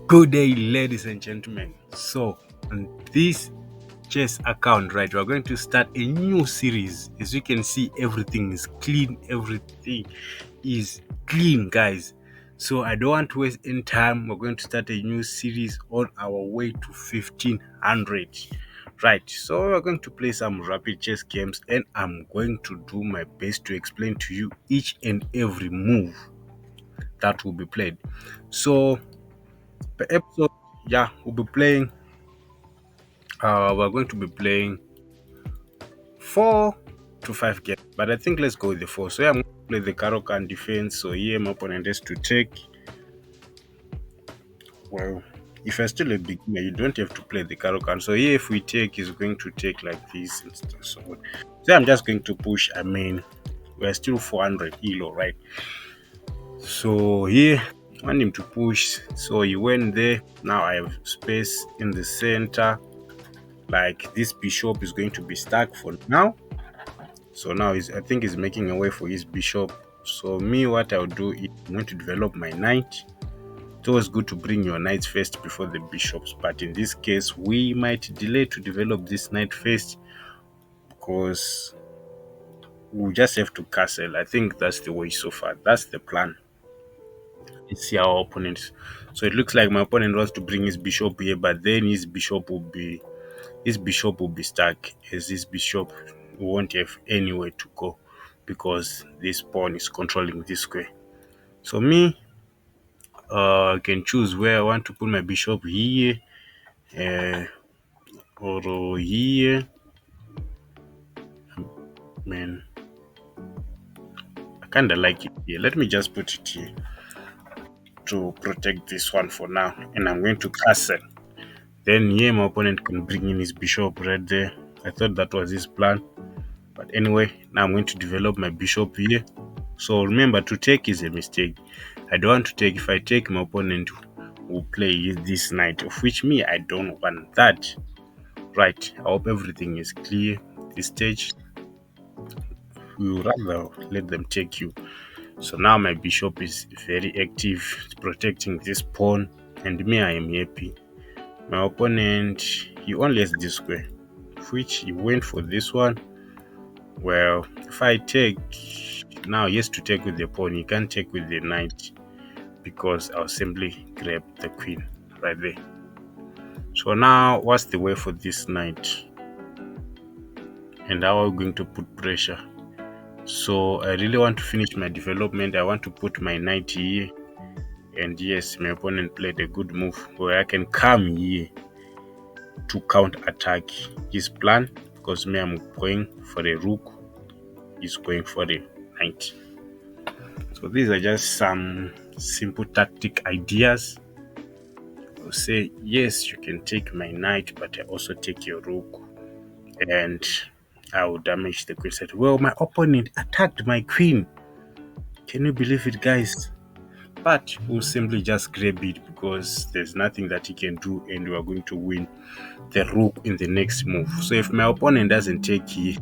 Good day, ladies and gentlemen. So, on this chess account, right, we're going to start a new series. As you can see, everything is clean, everything is clean, guys. So, I don't want to waste any time. We're going to start a new series on our way to 1500. Right, so we're going to play some rapid chess games, and I'm going to do my best to explain to you each and every move that will be played. So, per episode, yeah, we're going to be playing 4 to 5 games, but I think let's go with the four. So yeah, I'm going to play the Caro-Kann defense. So here my opponent has to take. Well, if you're still a beginner, you don't have to play the Caro-Kann. So here, if we take, is going to take like this and stuff. So I'm just going to push. I mean, we're still 400 elo, right? So here, I want him to push. So he went there. Now I have space in the center. Like this bishop is going to be stuck for now. So now I think he's making a way for his bishop. So me, what I'll do is I'm going to develop my knight. It's always good to bring your knights first before the bishops, but in this case, we might delay to develop this knight first because we'll just have to castle. I think that's the way so far. That's the plan. Let's see our opponent. So it looks like my opponent wants to bring his bishop here, but then his bishop will be stuck, as his bishop won't have anywhere to go because this pawn is controlling this square. So me, I can choose where I want to put my bishop here, uh, or here. Man, I kind of like it here. Let me just put it here to protect this one for now, and I'm going to castle. Then here my opponent can bring in his bishop right there. I thought that was his plan. But anyway, now I'm going to develop my bishop here. So remember, to take is a mistake. I don't want to take. If I take, my opponent will play this knight, of which me, I don't want that. Right, I hope everything is clear. This stage, we will rather let them take you. So now my bishop is very active, protecting this pawn, and me, I am happy. My opponent, he only has this square, which he went for this one. Well, if I take, now he has to take with the pawn. He can't take with the knight because I'll simply grab the queen right there. So now, what's the way for this knight? And how are we going to put pressure? So I really want to finish my development. I want to put my knight here. And yes, my opponent played a good move where I can come here to counter attack his plan, because me, I'm going for a rook. He's going for a knight. So these are just some simple tactic ideas. I'll say, yes, you can take my knight, but I also take your rook, and I will damage the queen set. Well, my opponent attacked my queen. Can you believe it, guys? But we'll simply just grab it because there's nothing that he can do, and we are going to win the rook in the next move. So if my opponent doesn't take he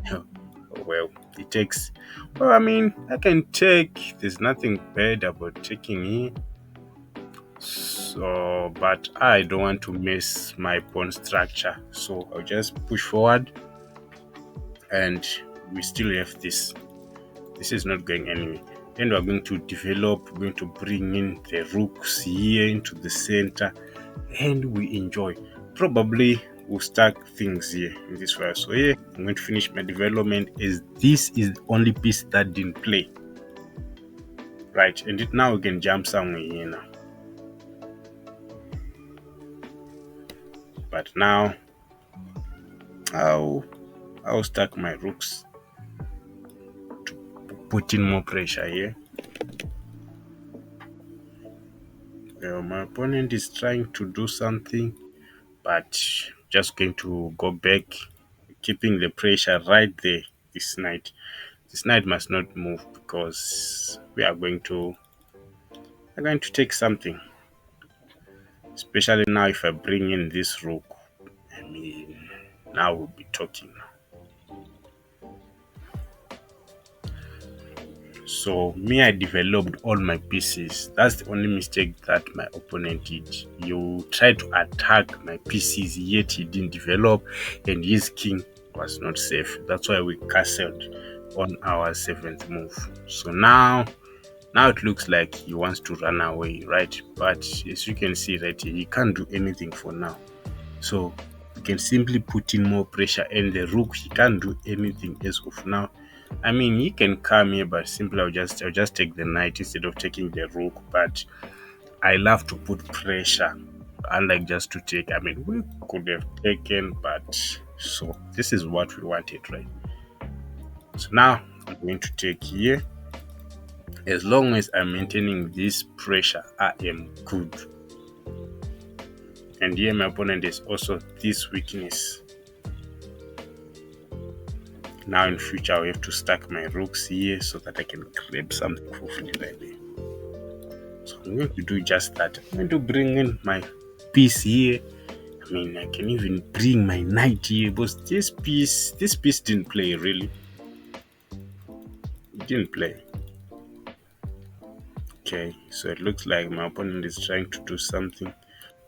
well, he takes. Well, I mean, I can take. There's nothing bad about taking here. So, but I don't want to mess my pawn structure. So I'll just push forward, and we still have this. This is not going anywhere. Then we're going to develop, we're going to bring in the rooks here into the center, and we enjoy. Probably we'll stack things here in this file. So here, I'm going to finish my development, as this is the only piece that didn't play. Right, and now we can jump somewhere here now. But now, I'll stack my rooks to put in more pressure here. Well, my opponent is trying to do something, but just going to go back, keeping the pressure right there. This knight must not move because we are going to take something, especially now if I bring in this rook. I mean, now we'll be talking. So me, I developed all my pieces. That's the only mistake that my opponent did. You tried to attack my pieces, yet he didn't develop, and his king was not safe. That's why we castled on our seventh move. So now it looks like he wants to run away, right? But as you can see right here, he can't do anything for now. So you can simply put in more pressure, and the rook, he can't do anything as of now. I mean, he can come here, but simply I'll just take the knight instead of taking the rook. But I love to put pressure, unlike just to take. I mean, we could have taken, but so this is what we wanted, right? So now I'm going to take here. As long as I'm maintaining this pressure, I am good. And here my opponent is also this weakness. Now in future I'll have to stack my rooks here so that I can grab something for free right there. So I'm going to do just that. I'm going to bring in my piece here. I mean, I can even bring my knight here, but this piece didn't play really. It didn't play. Okay, so it looks like my opponent is trying to do something.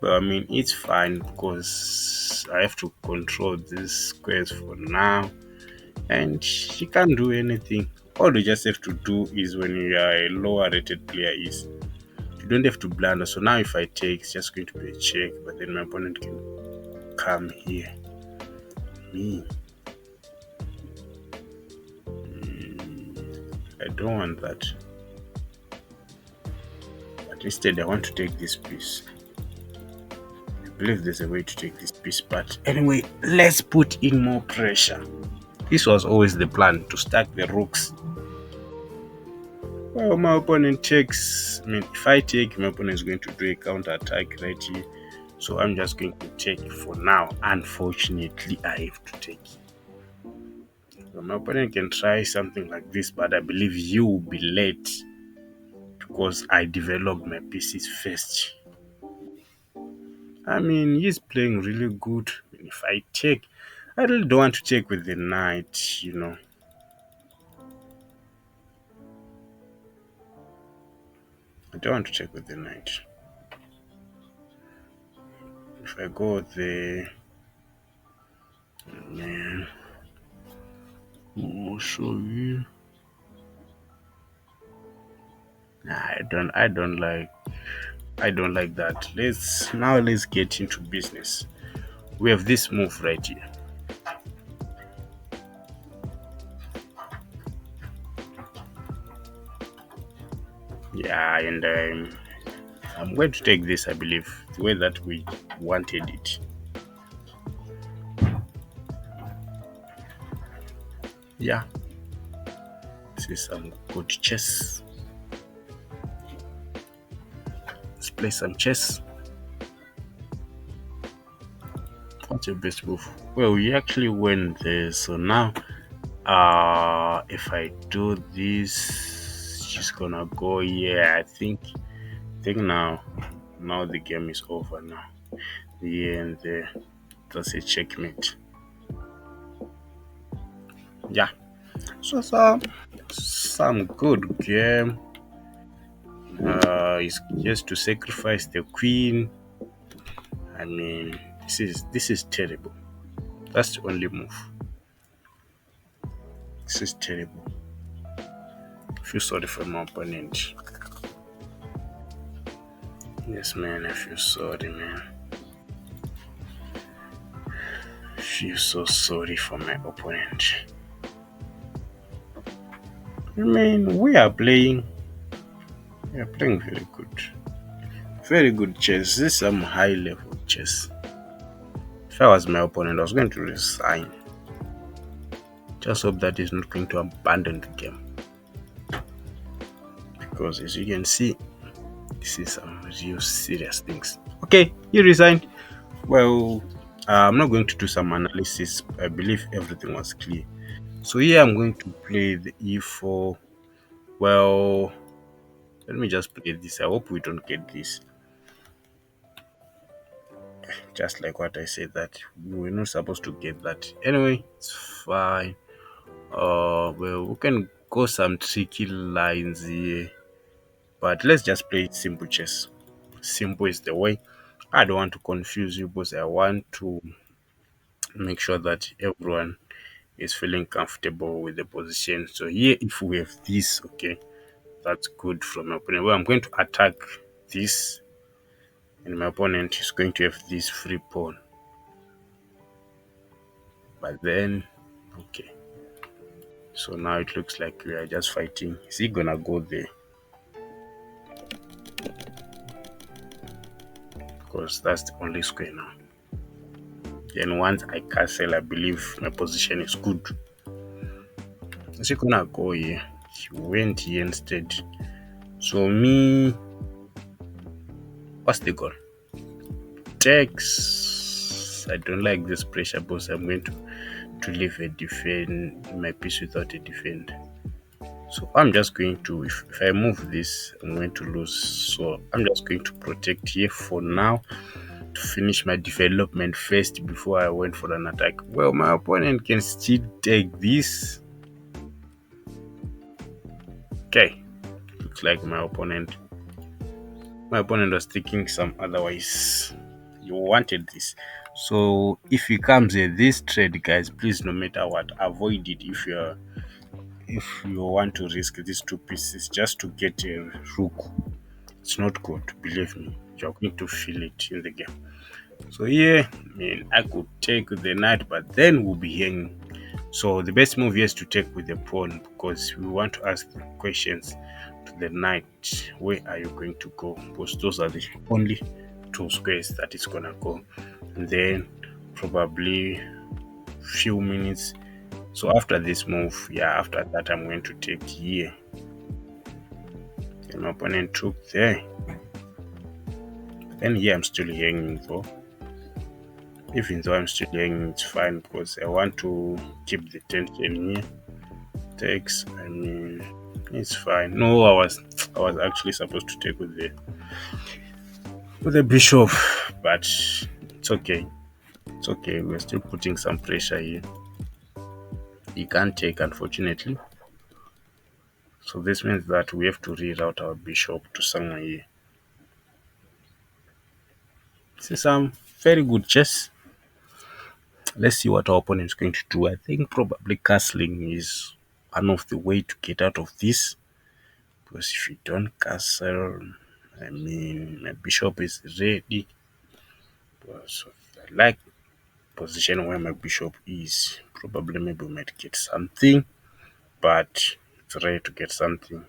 But I mean, it's fine because I have to control these squares for now. And she can't do anything. All you just have to do is, when you are a lower rated player, is you don't have to blunder. So now if I take, it's just going to be a check, but then my opponent can come here. Me, I don't want that. But instead I want to take this piece. I believe there's a way to take this piece, but anyway, let's put in more pressure. This was always the plan, to stack the rooks. Well, my opponent takes. I mean, if I take, my opponent is going to do a counter attack right here. So I'm just going to take for now. Unfortunately, I have to take. So my opponent can try something like this, but I believe you will be late because I developed my pieces first. I mean, he's playing really good. If I take, I really don't want to take with the knight. I don't want to check with the knight. If I go there, man, I'll show you. Nah, I don't like that. Let's get into business. We have this move right here. Yeah, and I'm going to take this, I believe, the way that we wanted it. Yeah, this is some good chess. Let's play some chess. What's your best move? Well, we actually went there, so now if I do this, she's gonna go. Yeah, I think now the game is over now. Yeah, and that's a checkmate. Yeah, so some good game. Is just to sacrifice the queen. I mean, this is terrible. That's the only move. This is terrible. I feel sorry for my opponent. Yes, man, I feel sorry, man. I feel so sorry for my opponent. I mean, we are playing very good chess. This is some high level chess. If I was my opponent, I was going to resign. Just hope that he's not going to abandon the game. Because as you can see, this is some real serious things. Okay, he resigned. Well, I'm not going to do some analysis. I believe everything was clear. So here I'm going to play the e4. Well, let me just play this. I hope we don't get this. Just like what I said, that we were not supposed to get that. Anyway, it's fine. Well, we can go some tricky lines here. But let's just play simple chess. Simple is the way. I don't want to confuse you because I want to make sure that everyone is feeling comfortable with the position. So here, if we have this, okay, that's good from my opponent. Well, I'm going to attack this, and my opponent is going to have this free pawn. But then, okay. So now it looks like we are just fighting. Is he gonna go there? Because that's the only square now. Then once I castle, I believe my position is good. Is he gonna go here? He went here instead. So me, what's the goal? Takes. I don't like this pressure because I'm going to leave a defend my piece without a defend. So I'm just going to, if I move this, I'm going to lose. So I'm just going to protect here for now to finish my development first before I went for an attack. Well, my opponent can still take this. Okay, looks like my opponent was thinking some otherwise. You wanted this. So if he comes in this trade, guys, please, no matter what, avoid it if you want to risk these two pieces just to get a rook. It's not good, believe me. You're going to feel it in the game. So yeah, I mean, I could take the knight, but then we'll be hanging. So the best move here is to take with the pawn because we want to ask questions to the knight. Where are you going to go? Because those are the only two squares that it's gonna go. And then probably few minutes. So after this move, yeah, after that I'm going to take here. And my opponent took there. Then here I'm still hanging though. Even though I'm still hanging, it's fine because I want to keep the tension here. Takes, I mean, it's fine. No, I was actually supposed to take with the bishop, but it's okay. It's okay. We're still putting some pressure here. He can't take, unfortunately. So this means that we have to reroute our bishop to somewhere here. This is some very good chess. Let's see what our opponent is going to do. I think probably castling is one of the way to get out of this. Because if you don't castle, I mean, my bishop is ready. So I like position where my bishop is. Probably maybe we might get something, but it's ready to get something.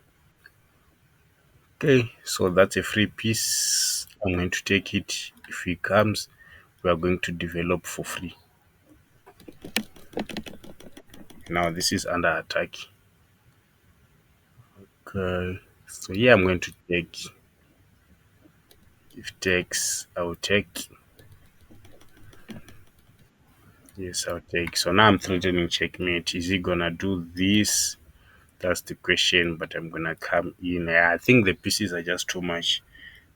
Okay, so that's a free piece. I'm going to take it. If he comes, we are going to develop for free. Now this is under attack. Okay, so here I'm going to take. If takes, I'll take. Yes, I'll take. So now I'm threatening checkmate. Is he gonna do this? That's the question, but I'm gonna come in. I think the pieces are just too much.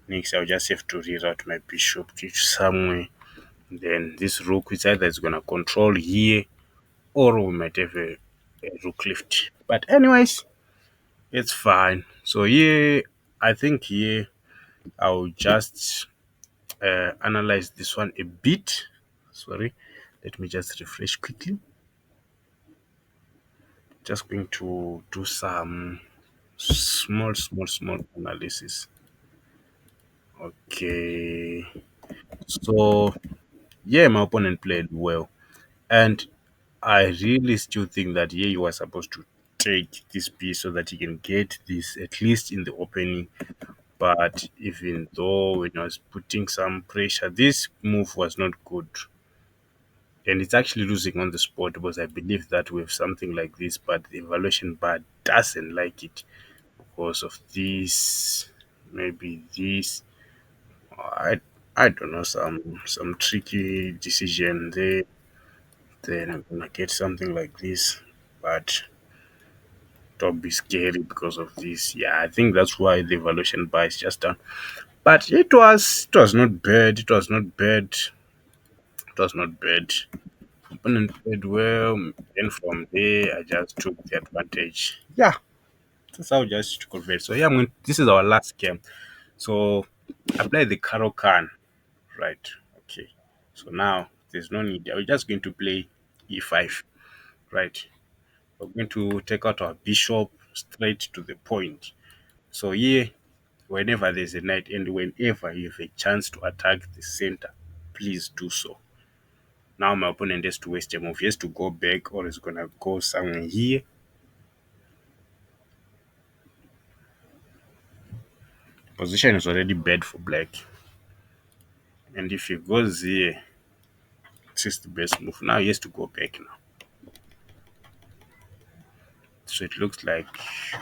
Next, I'll just have to reroute my bishop to somewhere. Then this rook is either is gonna control here, or we might have a rook lift. But anyways, it's fine. So here, I think here I'll just analyze this one a bit. Sorry, let me just refresh quickly. Just going to do some small analysis. Okay, so yeah, my opponent played well, and I really still think that yeah, you are supposed to take this piece so that you can get this at least in the opening. But even though when I was putting some pressure, this move was not good. And it's actually losing on the spot because I believe that we have something like this, but the evaluation bar doesn't like it because of this, maybe this. I I don't know, some tricky decision there. Then I'm gonna get something like this, but don't be scary because of this. Yeah, I think that's why the evaluation bar is just done. But it was not bad. It was not bad. It was not bad. Opponent played well. Then from there, I just took the advantage. Yeah, that's how I just convert. So yeah, this is our last game. So apply the Caro-Kann. Right. Okay. So now there's no need. We're just going to play e5. Right. We're going to take out our bishop straight to the point. So here, whenever there's a knight and whenever you have a chance to attack the center, please do so. Now my opponent has to waste a move. He has to go back or he's gonna go somewhere here. Position is already bad for black. And if he goes here, this is the best move. Now he has to go back now. So it looks like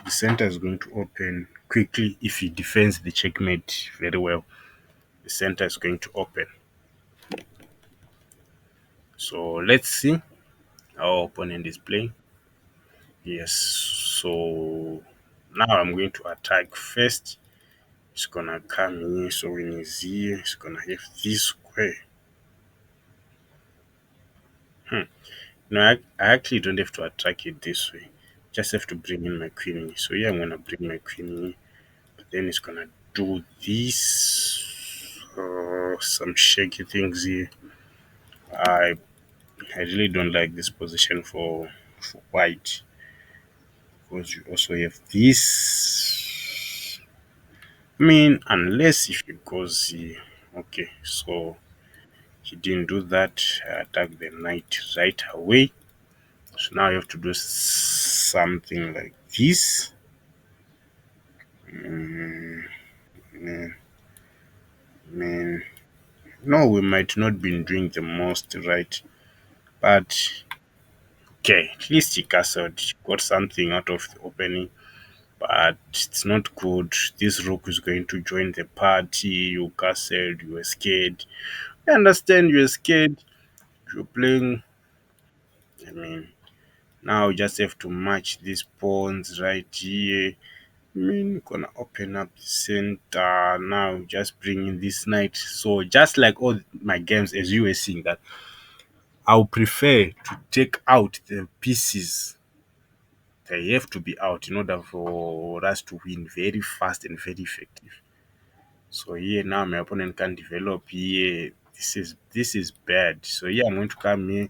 the center is going to open quickly if he defends the checkmate very well. The center is going to open. So let's see how our opponent is playing. Yes. So now I'm going to attack first. It's gonna come in. So when he's here, it's gonna have this square. No, I actually don't have to attack it this way. Just have to bring in my queen in. So yeah, I'm gonna bring my queen in. But then it's gonna do this. Some shaky things here. I I really don't like this position for white because you also have this. I mean, unless if it goes here. Okay, so he didn't do that. I attacked the knight right away. So now you have to do something like this. Mm, man, man. No, we might not be doing the most right, but okay, at least he castled, he got something out of the opening. But it's not good. This rook is going to join the party. You castled, you were scared. I understand you were scared. You're playing. I mean, now you just have to match these pawns right here. I mean, gonna open up the center now. Just bring in this knight. So just like all my games, as you were seeing, that I'll prefer to take out the pieces. They have to be out in order for us to win very fast and very effective. So here now my opponent can develop here. This is bad. So here I'm going to come here,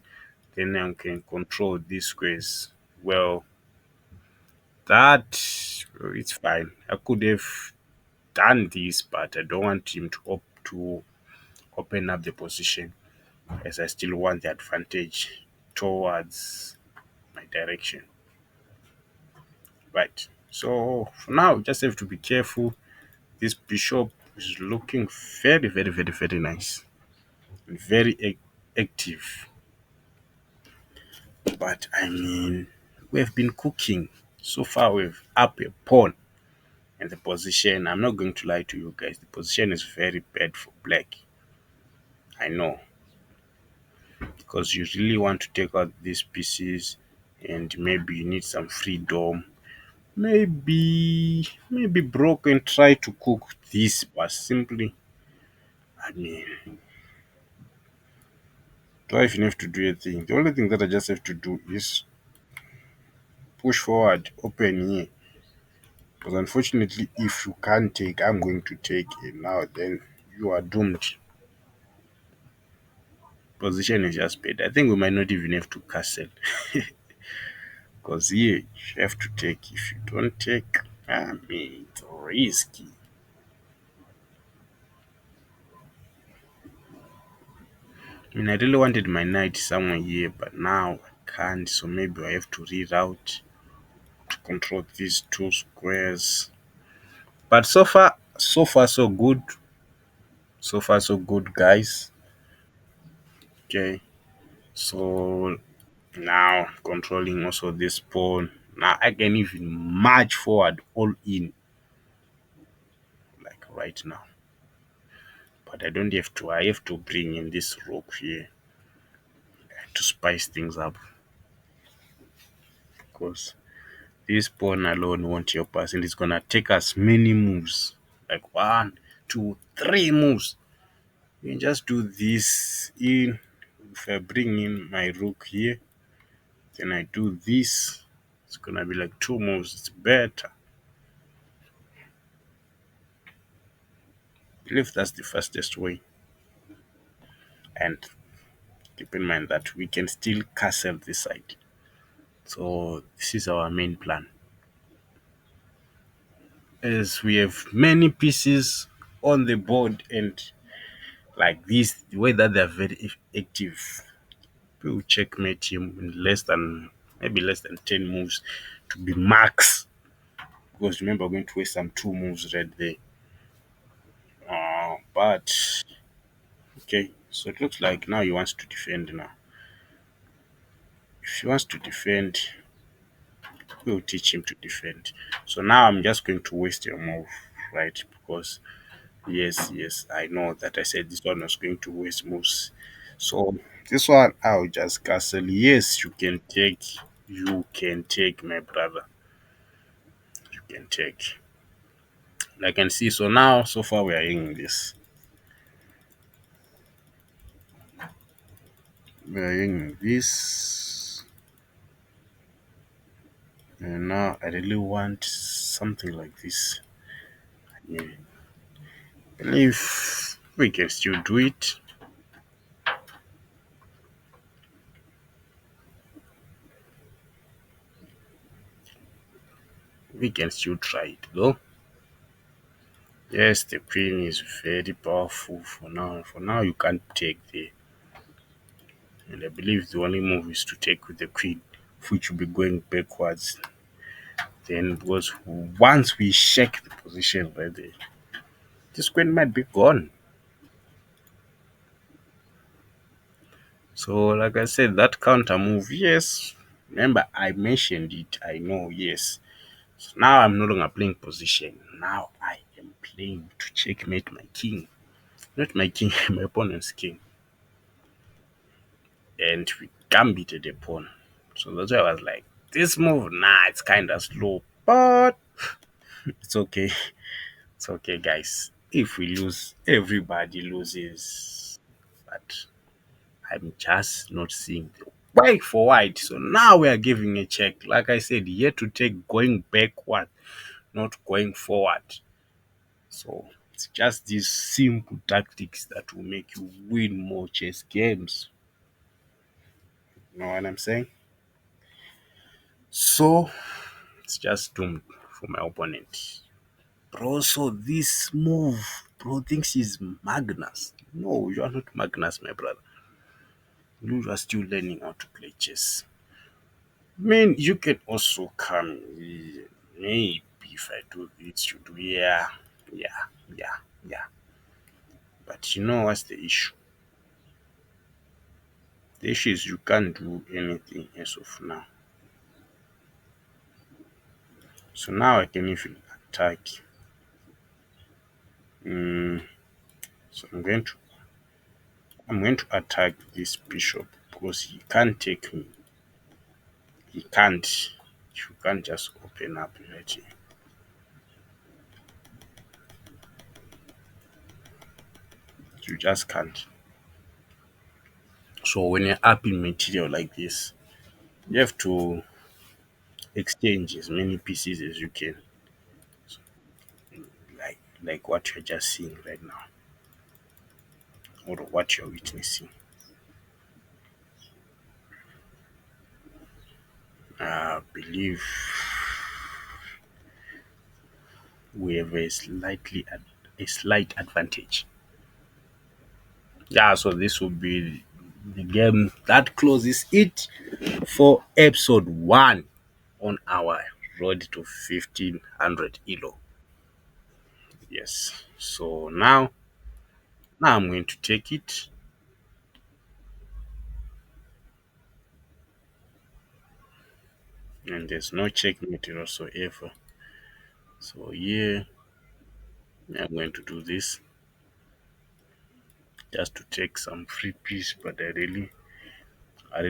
then I can control these squares. Well, that it's fine. I could have done this, but I don't want him to open up the position as I still want the advantage towards my direction. Right. So for now, just have to be careful. This bishop is looking very, very, very, very nice and very active. But I mean, we have been cooking. So far, we've up a pawn. And the position, I'm not going to lie to you guys, the position is very bad for black. I know. Because you really want to take out these pieces and maybe you need some freedom. Maybe broke and try to cook this, but simply, I mean, do I even have to do anything? The only thing that I just have to do is push forward, open here. Because unfortunately, if you can't take, I'm going to take it now. Then you are doomed. Position is just bad. I think we might not even have to castle. Because here you have to take. If you don't take, I mean, it's risky. I mean, I really wanted my knight somewhere here, but now I can't. So maybe I have to reroute to control these two squares. But so far, so good. So far, so good, guys. Okay. So now controlling also this pawn. Now I can even march forward all in, like right now. But I don't have to. I have to bring in this rook here to spice things up. Because this pawn alone won't help us, and it's gonna take us many moves, like 1, 2, 3 moves. You can just do this in, if I bring in my rook here, then I do this, it's gonna be like two moves. It's better. I believe that's the fastest way. And keep in mind that we can still castle this side. So this is our main plan. As we have many pieces on the board, and like this, the way that they're very active, we will checkmate him in less than maybe less than 10 moves to be max. Because remember, we're going to waste some two moves right there. But okay, so it looks like now he wants to defend now. If he wants to defend, we'll teach him to defend. So now I'm just going to waste your move, right? Because yes, I know that I said this one was going to waste moves. So this one I'll just castle. Yes, you can take. You can take, my brother. You can take. I can see. So now, so far, we are in this. We are in this. And now I really want something like this. Yeah. I believe we can still do it. We can still try it though. Yes, the queen is very powerful for now. For now, you can't take the. And I believe the only move is to take with the queen, which will be going backwards. Then, because once we shake the position right there, this queen might be gone. So, like I said, that counter move, yes. Remember, I mentioned it. I know, yes. So now I'm no longer playing position. Now I am playing to checkmate my king. Not my king, my opponent's king. And we gambited the pawn. So that's why I was like, this move, nah, it's kind of slow. But it's okay. It's okay, guys. If we lose, everybody loses. But I'm just not seeing the way forward. So now we are giving a check. Like I said, yet to take going backward, not going forward. So it's just these simple tactics that will make you win more chess games. You know what I'm saying? So it's just doomed for my opponent. Bro, so this move, bro thinks he's Magnus. No, you are not Magnus, my brother. You are still learning how to play chess. I mean, you can also come. Maybe if I do this, you do. Yeah, yeah, yeah. But you know what's the issue? The issue is you can't do anything as of now. So now I can even attack. Mm, so I'm going to attack this bishop because he can't take me. He can't. You can't just open up right here. You just can't. So when you're up in material like this, you have to exchange as many pieces as you can. Like what you're just seeing right now. Or what you're witnessing. I believe we have a slight advantage. Yeah, so this will be the game that closes it for episode 1 on our road to 1500 elo. Yes. So now I'm going to take it, and there's no checkmate whatsoever. So yeah, I'm going to do this just to take some free piece, but I really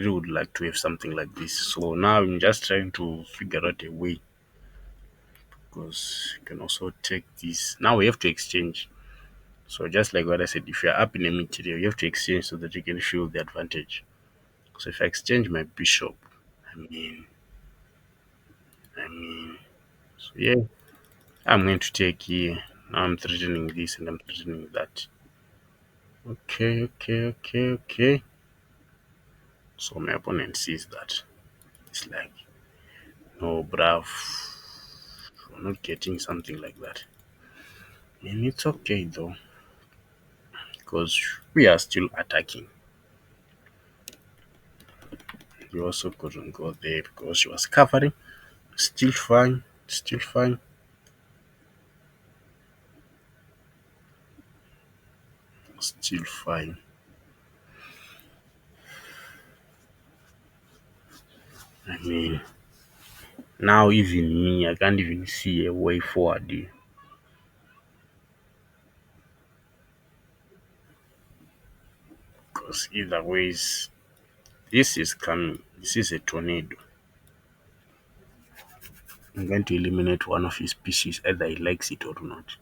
would like to have something like this. So now I'm just trying to figure out a way because you can also take this. Now we have to exchange. So just like what I said, if you're up in a material, you have to exchange so that you can feel the advantage. So if I exchange my bishop, I mean, so yeah, I'm going to take here. Now I'm threatening this and I'm threatening that. Okay, okay, okay, okay. So my opponent sees that. It's like, no, bruv, we're not getting something like that. And it's okay though, because we are still attacking. You also couldn't go there because she was covering. Still fine, still fine, still fine. I mean, now even me, I can't even see a way forward here. Because either ways, this is coming. This is a tornado. I'm going to eliminate one of his pieces, either he likes it or not.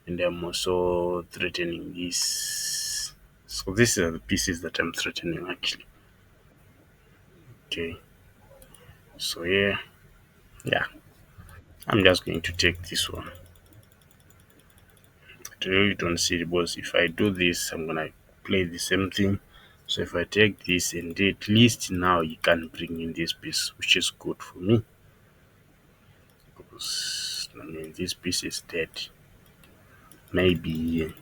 And I'm also threatening this. So these are the pieces that I'm threatening actually. Okay. So yeah, yeah. I'm just going to take this one. I really don't see the boss. If I do this, I'm gonna play the same thing. So if I take this and at least now you can bring in this piece, which is good for me. Because I mean this piece is dead. Maybe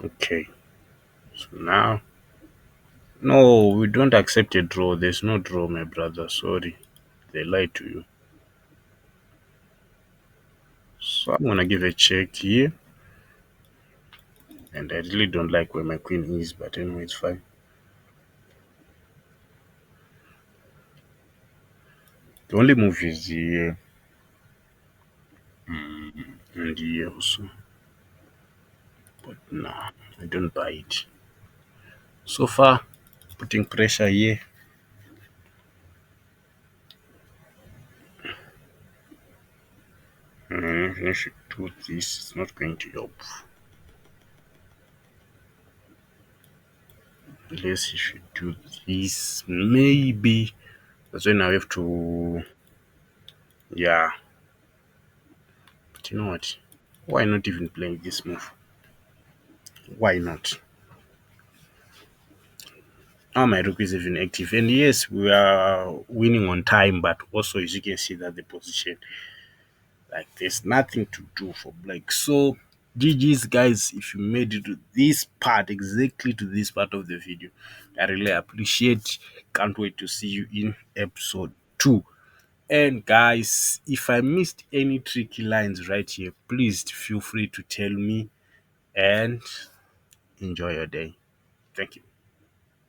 okay. So now no, we don't accept a draw. There's no draw, my brother. Sorry. They lied to you. So I'm gonna give a check here. And I really don't like where my queen is, but anyway, it's fine. The only move is here and here also. But nah, I don't buy it. So far, putting pressure here. If you do this, it's not going to help. Unless if you do this, maybe that's when I have to. Yeah, but you know what? Why not even playing this move? Why not? Now my rook is even active, and yes, we are winning on time, but also as you can see that the position, like there's nothing to do for black. So GG's guys, if you made it to this part, exactly to this part of the video, I really appreciate. Can't wait to see you in episode 2. And guys, if I missed any tricky lines right here, please feel free to tell me and enjoy your day. Thank you.